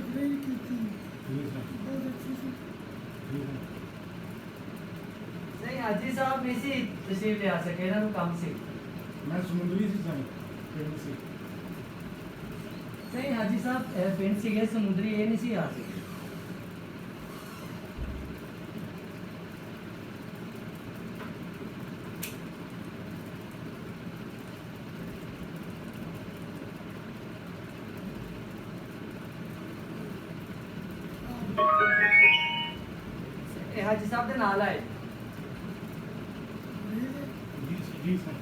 تقریر کی تھی ٹھیک ہے بہت اچھی سی. ٹھیک ہے. نہیں حاجی صاحب نہیں سی تشریف لے آ سکے نا کام سے. میں سمندری سے جانا پنڈ سے. نہیں حاجی صاحب پنڈ سے گئے سمندری یہ نہیں سی آ سکے. حاجی صاحب دے نال آئے. جی جی سر.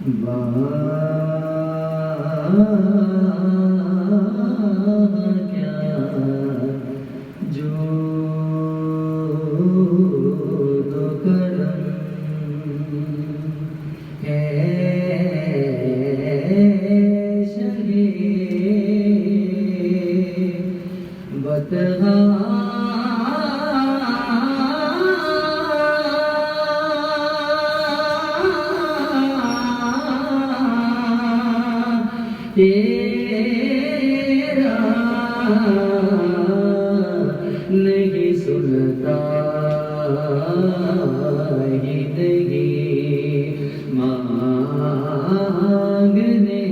تیرا نہیں سنتا ہی نہیں مانگنے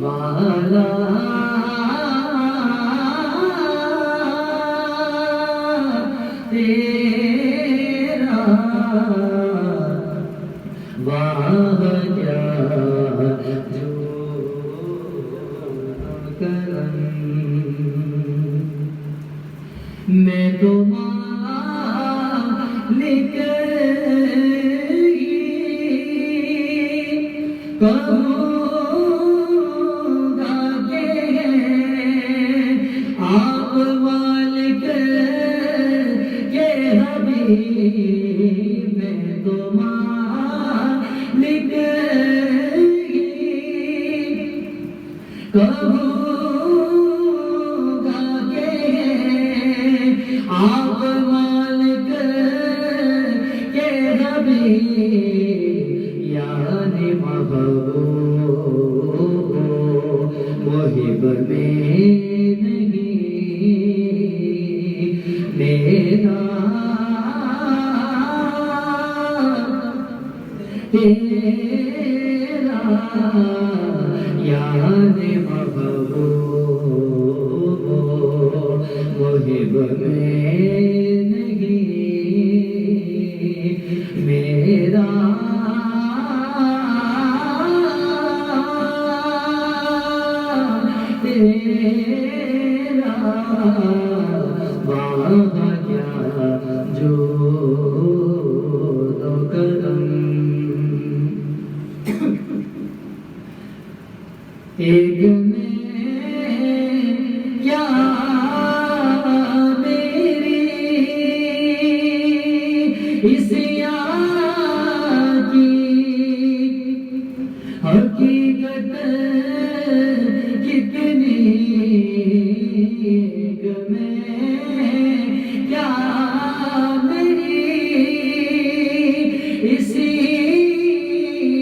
والا تیرا واہ کیا جو کرم میں تو مالک ہی کہوں گا کہ آپ مالک کے حبیب میں تو مالک ہی کہوں گا کہ آپ مالک کے حبیب یعنی محبوب محب میں نہیں میرا تیرا یعنی محبوب محب میں نہیں میرا تیرا واہ کیا جو کرم ایک میں کیا میری اس یاد کی حقیقت کتنی ایک میں کیا میری اس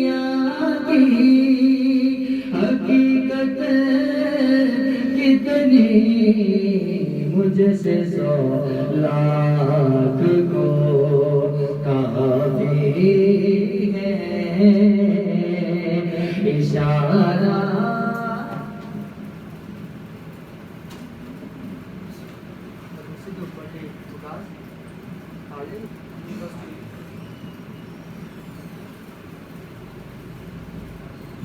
یاد کی حقیقت کتنی مجھ سے 100 لاکھ کو کافی ہے اشارہ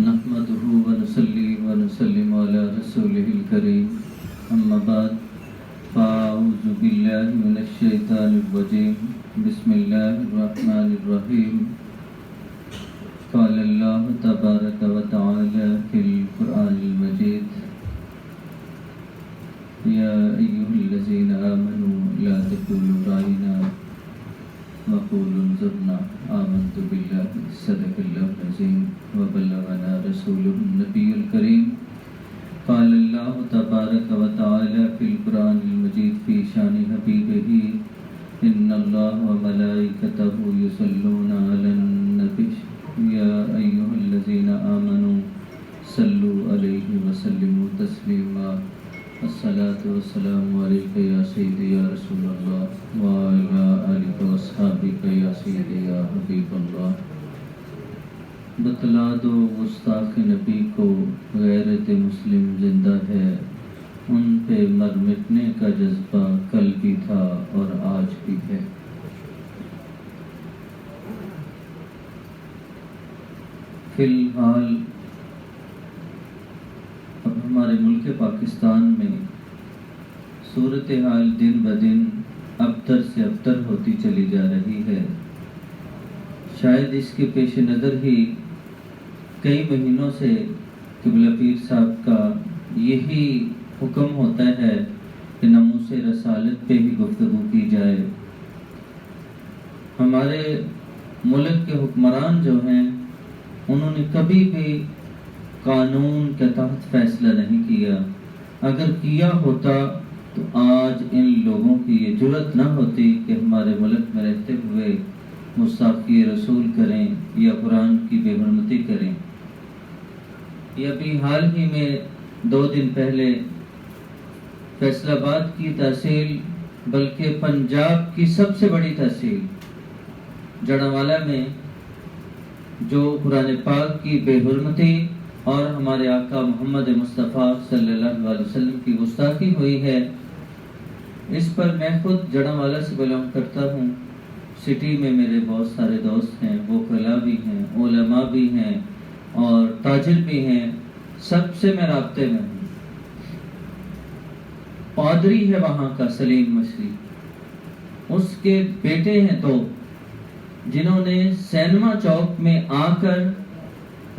نحمده ونصلي ونسلم على رسوله الكريم أما بعد فأعوذ بالله من الشيطان الرجيم بسم الله الرحمن الرحيم قال الله تبارك وتعالى في القرآن المجيد يا أيها الذين آمنوا لا تقولوا راعنا وقولوا انظرنا آمنت بالله صدق الله العظيم وبلغنا رسوله النبي الكريم قال الله تبارك وتعالى في القرآن المجيد في شان حبيبه إن الله وملائكته يصلون على النبي يا أيها الذين آمنوا صلوا عليه وسلموا تسليما الصلاة والسلام عليك يا سيدي يا رسول الله وعلى آلك وأصحابك يا سيدي يا حبيب الله بتلا دو گستاخ نبی کو غیرت مسلم زندہ ہے ان پہ مر مٹنے کا جذبہ کل بھی تھا اور آج بھی ہے فی الحال اب ہمارے ملک پاکستان میں صورتحال دن بدن ابتر سے ابتر ہوتی چلی جا رہی ہے شاید اس کے پیش نظر ہی کئی مہینوں سے قبلہ پیر صاحب کا یہی حکم ہوتا ہے کہ ناموس رسالت پہ ہی گفتگو کی جائے۔ ہمارے ملک کے حکمران جو ہیں انہوں نے کبھی بھی قانون کے تحت فیصلہ نہیں کیا۔ اگر کیا ہوتا تو آج ان لوگوں کی یہ جرت نہ ہوتی کہ ہمارے ملک میں رہتے ہوئے گستاخی رسول کریں یا قرآن کی بے حرمتی کریں۔ یہ ابھی حال ہی میں 2 دن پہلے فیصل آباد کی تحصیل بلکہ پنجاب کی سب سے بڑی تحصیل جڑاوالا میں جو قرآن پاک کی بے حرمتی اور ہمارے آقا محمد مصطفیٰ صلی اللہ علیہ وسلم کی گستاخی ہوئی ہے، اس پر میں خود جڑاوالا سے بلانگ کرتا ہوں۔ سٹی میں میرے بہت سارے دوست ہیں، وکلاء بھی ہیں، علماء بھی ہیں اور تاجر بھی ہیں، سب سے میں رابطے میں ہوں۔ پادری ہے وہاں کا سلیم مشری، اس کے بیٹے ہیں 2 جنہوں نے سینما چوک میں آ کر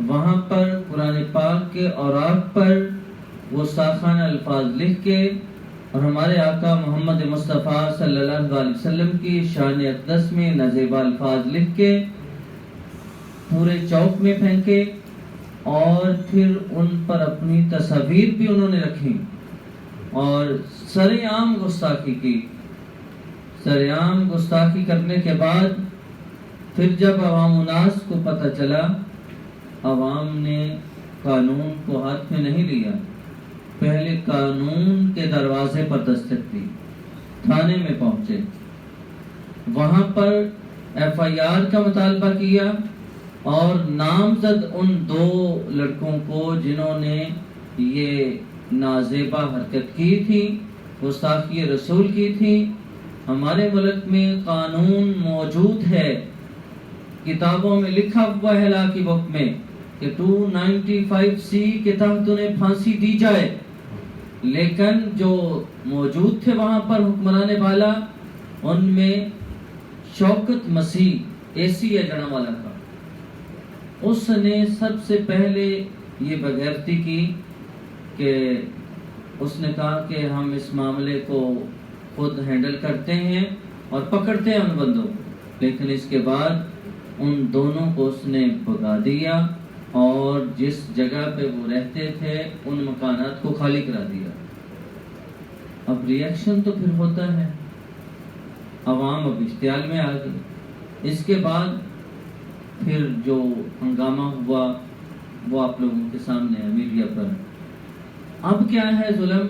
وہاں پر قرآن پاک کے اوراق پر وہ ساخانہ الفاظ لکھ کے اور ہمارے آقا محمد مصطفیٰ صلی اللہ علیہ وسلم کی شان اقدس میں نازیبا الفاظ لکھ کے پورے چوک میں پھینکے اور پھر ان پر اپنی تصاویر بھی انہوں نے رکھی اور سرعام گستاخی کی۔ سرعام گستاخی کرنے کے بعد پھر جب عوام الناس کو پتہ چلا، عوام نے قانون کو ہاتھ میں نہیں لیا، پہلے قانون کے دروازے پر دستک دی، تھانے میں پہنچے، وہاں پر FIR کا مطالبہ کیا اور نامزد ان 2 لڑکوں کو جنہوں نے یہ نازیبا حرکت کی تھی، گستاخی رسول کی تھی۔ ہمارے ملک میں قانون موجود ہے، کتابوں میں لکھا ہوا ہے لا کی بک میں کہ 295C کے تحت انہیں پھانسی دی جائے، لیکن جو موجود تھے وہاں پر حکمران بالا، ان میں شوکت مسیح AC ہے جڑاوالا کا، اس نے سب سے پہلے یہ بغیرتی کی کہ اس نے کہا کہ ہم اس معاملے کو خود ہینڈل کرتے ہیں اور پکڑتے ہیں ان بندوں کو، لیکن اس کے بعد ان دونوں کو اس نے بھگا دیا اور جس جگہ پہ وہ رہتے تھے ان مکانات کو خالی کرا دیا۔ اب ریئیکشن تو پھر ہوتا ہے، عوام اب اشتعال میں آ گئی۔ اس کے بعد پھر جو ہنگامہ ہوا وہ آپ لوگوں کے سامنے ہے میڈیا پر۔ اب کیا ہے ظلم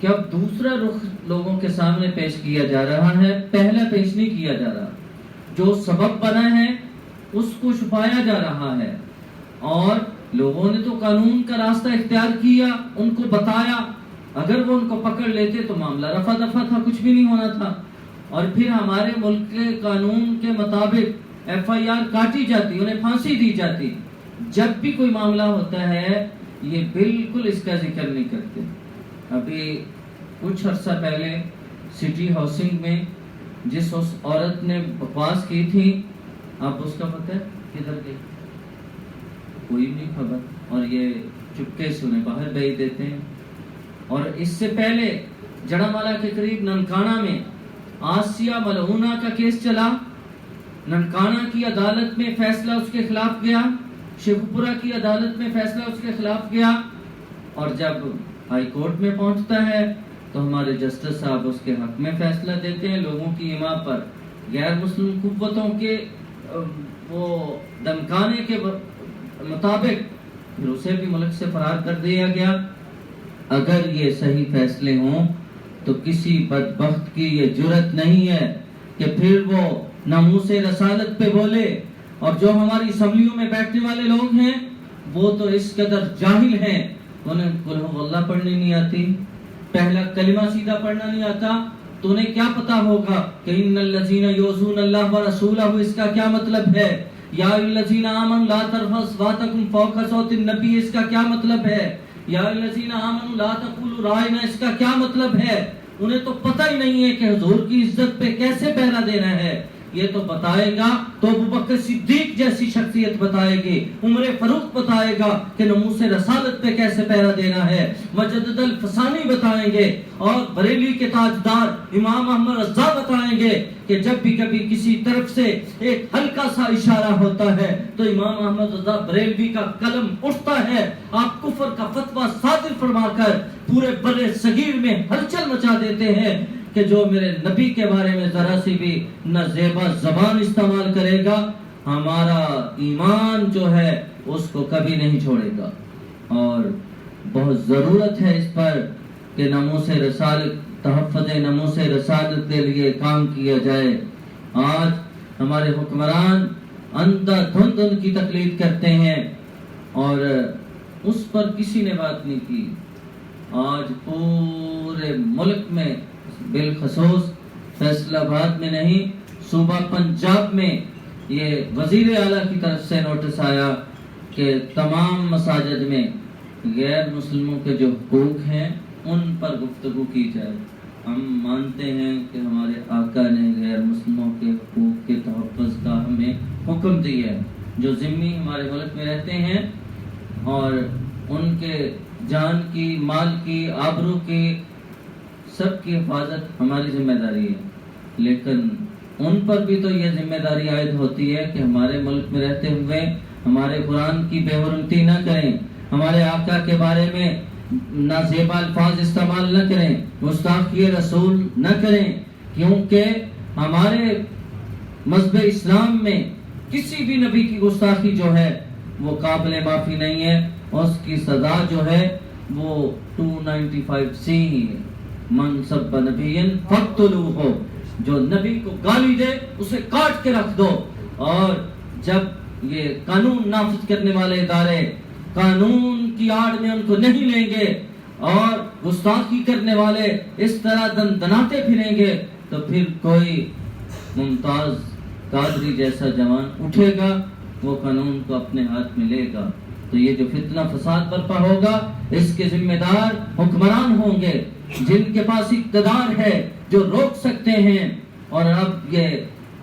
کہ اب دوسرا رخ لوگوں کے سامنے پیش کیا جا رہا ہے، پہلا پیش نہیں کیا جا رہا۔ جو سبب بنا ہے اس کو چھپایا جا رہا ہے اور لوگوں نے تو قانون کا راستہ اختیار کیا، ان کو بتایا، اگر وہ ان کو پکڑ لیتے تو معاملہ رفع دفع تھا، کچھ بھی نہیں ہونا تھا۔ اور پھر ہمارے ملک کے قانون کے مطابق FIR کاٹی جاتی، انہیں پھانسی دی جاتی۔ جب بھی کوئی معاملہ ہوتا ہے یہ بالکل اس کا ذکر نہیں کرتے۔ ابھی کچھ عرصہ پہلے سٹی ہاؤسنگ میں جس اس عورت نے بکواس کی تھی، آپ اس کا پتہ ہے کدھر گئی؟ کوئی نہیں خبر، اور یہ چپکے سے انہیں باہر بھیج دیتے ہیں۔ اور اس سے پہلے جڑاوالا کے قریب ننکانہ میں آسیہ ملعونہ کا کیس چلا، ننکانہ کی عدالت میں فیصلہ اس کے خلاف گیا، شیخوپورہ کی عدالت میں فیصلہ اس کے خلاف گیا، اور جب ہائی کورٹ میں پہنچتا ہے تو ہمارے جسٹس صاحب اس کے حق میں فیصلہ دیتے ہیں، لوگوں کی ایما پر غیر مسلم قوتوں کے وہ دمکانے کے مطابق پھر اسے بھی ملک سے فرار کر دیا گیا۔ اگر یہ صحیح فیصلے ہوں تو کسی بدبخت کی یہ جرت نہیں ہے کہ پھر وہ ناموس رسالت پہ بولے، اور جو ہماری اسمبلیوں میں بیٹھنے والے لوگ ہیں وہ تو اس قدر جاہل ہیں، انہیں قل ہو اللہ پڑھنی نہیں آتی، پہلا کلمہ سیدھا پڑھنا نہیں آتا، تو انہیں کیا پتا ہوگا کہ ان الذین یؤذون اللہ ورسولہ اس کا کیا مطلب ہے، یا الذین آمنوا لا ترفعوا اصواتکم فوق صوت النبی اس کا کیا مطلب ہے، یا الذین آمنوا لا تقولوا رائنا اس کا کیا مطلب ہے۔ انہیں تو پتہ ہی نہیں ہے کہ حضور کی عزت پہ کیسے پہرا دینا ہے، یہ تو بتائے گا تو ابو بکر صدیق جیسی شخصیت بتائے گی، عمر فاروق بتائے گا کہ ناموس رسالت پہ کیسے پہرا دینا ہے، مجدد الفسانی بتائیں گے، اور بریلی کے تاجدار امام احمد رضا بتائیں گے کہ جب بھی کبھی کسی طرف سے ایک ہلکا سا اشارہ ہوتا ہے تو امام احمد رضا بریلوی کا قلم اٹھتا ہے، آپ کفر کا فتویٰ صادر فرما کر پورے بر صغیر میں ہلچل مچا دیتے ہیں کہ جو میرے نبی کے بارے میں ذرا سی بھی نہ زیبا زبان استعمال کرے گا، ہمارا ایمان جو ہے اس کو کبھی نہیں چھوڑے گا۔ اور بہت ضرورت ہے اس پر کہ ناموس رسالت، تحفظ ناموس رسالت کے لیے کام کیا جائے۔ آج ہمارے حکمران اندھا دھند ان کی تقلید کرتے ہیں اور اس پر کسی نے بات نہیں کی۔ آج پورے ملک میں، بالخصوص فیصل آباد میں نہیں، صوبہ پنجاب میں یہ وزیر اعلیٰ کی طرف سے نوٹس آیا کہ تمام مساجد میں غیر مسلموں کے جو حقوق ہیں ان پر گفتگو کی جائے۔ ہم مانتے ہیں کہ ہمارے آقا نے غیر مسلموں کے حقوق کے تحفظ کا ہمیں حکم دیا ہے۔ جو ذمی ہمارے ملک میں رہتے ہیں اور ان کے جان کی، مال کی، آبرو کی، سب کی حفاظت ہماری ذمہ داری ہے، لیکن ان پر بھی تو یہ ذمہ داری عائد ہوتی ہے کہ ہمارے ملک میں رہتے ہوئے ہمارے قرآن کی بے حرمتی نہ کریں، ہمارے آقا کے بارے میں نازیبا الفاظ استعمال نہ کریں، گستاخی رسول نہ کریں، کیونکہ ہمارے مذہب اسلام میں کسی بھی نبی کی گستاخی جو ہے وہ قابل معافی نہیں ہے، اس کی سزا جو ہے وہ 295C ہی ہے۔ من سب نبی فقتلوہ، جو نبی کو گالی دے اسے کاٹ کے رکھ دو۔ اور جب یہ قانون نافذ کرنے والے ادارے قانون کی آڑ میں ان کو نہیں لیں گے اور گستاخی کرنے والے اس طرح دندناتے پھریں گے تو پھر کوئی ممتاز قادری جیسا جوان اٹھے گا، وہ قانون کو اپنے ہاتھ میں لے گا۔ تو یہ جو فتنہ فساد برپا ہوگا اس کے ذمہ دار حکمران ہوں گے، جن کے پاس اقتدار ہے، جو روک سکتے ہیں۔ اور اب یہ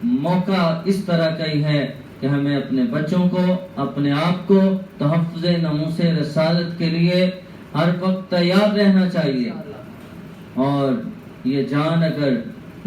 موقع اس طرح کا ہی ہے کہ ہمیں اپنے بچوں کو، اپنے آپ کو تحفظ ناموس رسالت کے لیے ہر وقت تیار رہنا چاہیے۔ اور یہ جان اگر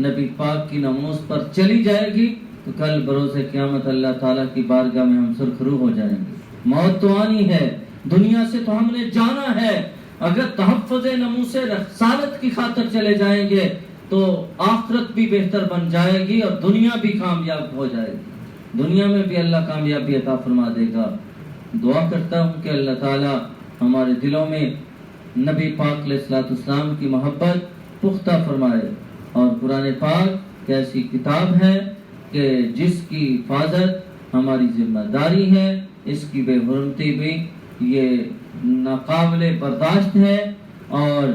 نبی پاک کی ناموس پر چلی جائے گی تو کل بروز قیامت اللہ تعالیٰ کی بارگاہ میں ہم سرخرو ہو جائیں گے۔ موت تو آنی ہے، دنیا سے تو ہم نے جانا ہے۔ اگر تحفظ ناموس رسالت کی خاطر چلے جائیں گے تو آخرت بھی بہتر بن جائے گی اور دنیا بھی کامیاب ہو جائے گی، دنیا میں بھی اللہ کامیابی عطا فرما دے گا۔ دعا کرتا ہوں کہ اللہ تعالیٰ ہمارے دلوں میں نبی پاک علیہ الصلوۃ والسلام کی محبت پختہ فرمائے۔ اور قرآن پاک ایسی کتاب ہے کہ جس کی حفاظت ہماری ذمہ داری ہے، اس کی بے حرمتی بھی یہ ناقابل برداشت ہے، اور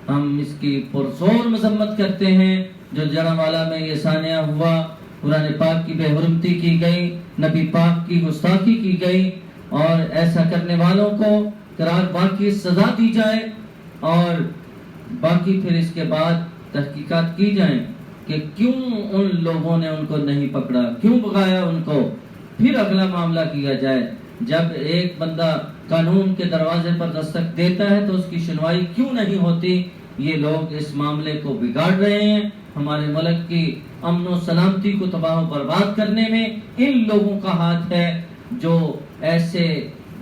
ہم اس کی پرزور مذمت کرتے ہیں۔ جو جڑوالا میں یہ سانحہ ہوا، قرآن پاک کی بے حرمتی کی گئی، نبی پاک کی گستاخی کی گئی، اور ایسا کرنے والوں کو قرار باقی سزا دی جائے، اور باقی پھر اس کے بعد تحقیقات کی جائیں کہ کیوں ان لوگوں نے ان کو نہیں پکڑا، کیوں بغایا ان کو، پھر اگلا معاملہ کیا جائے۔ جب ایک بندہ قانون کے دروازے پر دستک دیتا ہے تو اس کی سنوائی کیوں نہیں ہوتی؟ یہ لوگ اس معاملے کو بگاڑ رہے ہیں، ہمارے ملک کی امن و سلامتی کو تباہ و برباد کرنے میں ان لوگوں کا ہاتھ ہے، جو ایسے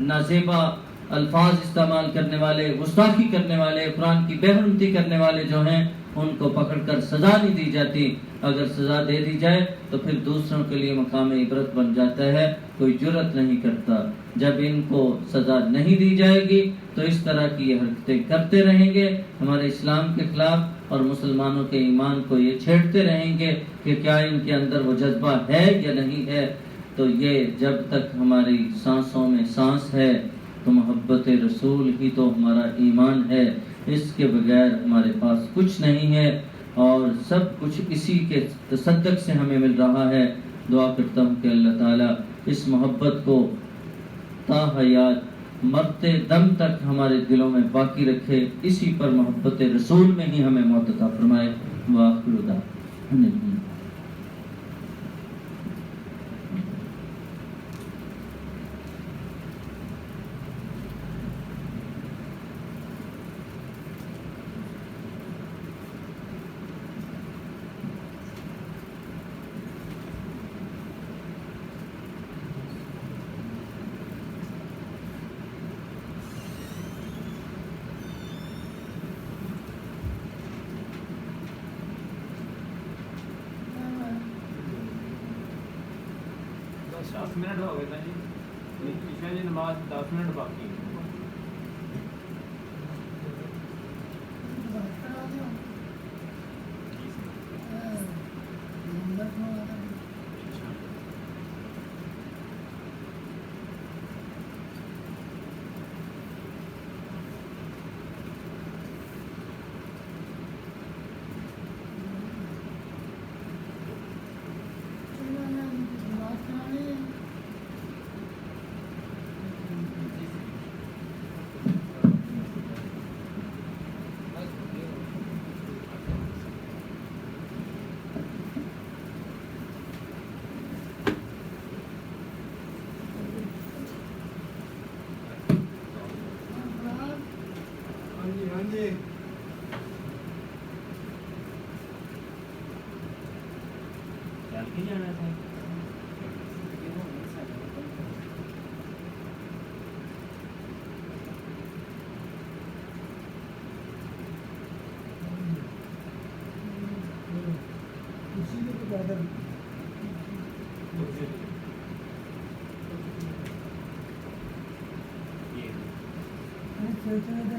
نازیبا الفاظ استعمال کرنے والے، گستاخی کرنے والے، قرآن کی بے حرمتی کرنے والے جو ہیں ان کو پکڑ کر سزا نہیں دی جاتی۔ اگر سزا دے دی جائے تو پھر دوسروں کے لیے مقام عبرت بن جاتا ہے، کوئی جرأت نہیں کرتا۔ جب ان کو سزا نہیں دی جائے گی تو اس طرح کی یہ حرکتیں کرتے رہیں گے، ہمارے اسلام کے خلاف اور مسلمانوں کے ایمان کو یہ چھیڑتے رہیں گے کہ کیا ان کے اندر وہ جذبہ ہے یا نہیں ہے۔ تو یہ جب تک ہماری سانسوں میں سانس ہے تو محبت رسول ہی تو ہمارا ایمان ہے، اس کے بغیر ہمارے پاس کچھ نہیں ہے، اور سب کچھ اسی کے تصدق سے ہمیں مل رہا ہے۔ دعا کرتا ہوں کہ اللہ تعالیٰ اس محبت کو تا حیات مرتے دم تک ہمارے دلوں میں باقی رکھے، اسی پر محبت رسول میں ہی ہمیں موت عطا فرمائے۔ وآخر دعوانا 10 ਮਿੰਟ ਹੋ ਗਏ ਤਾਂ ਜੀ ਇਸ਼ਾ ਦੀ ਨਮਾਜ਼ 10 ਮਿੰਟ ਬਾਕੀ ਹੈ ਚੱਲ ਕੇ ਜਾਣਾ ਸੀ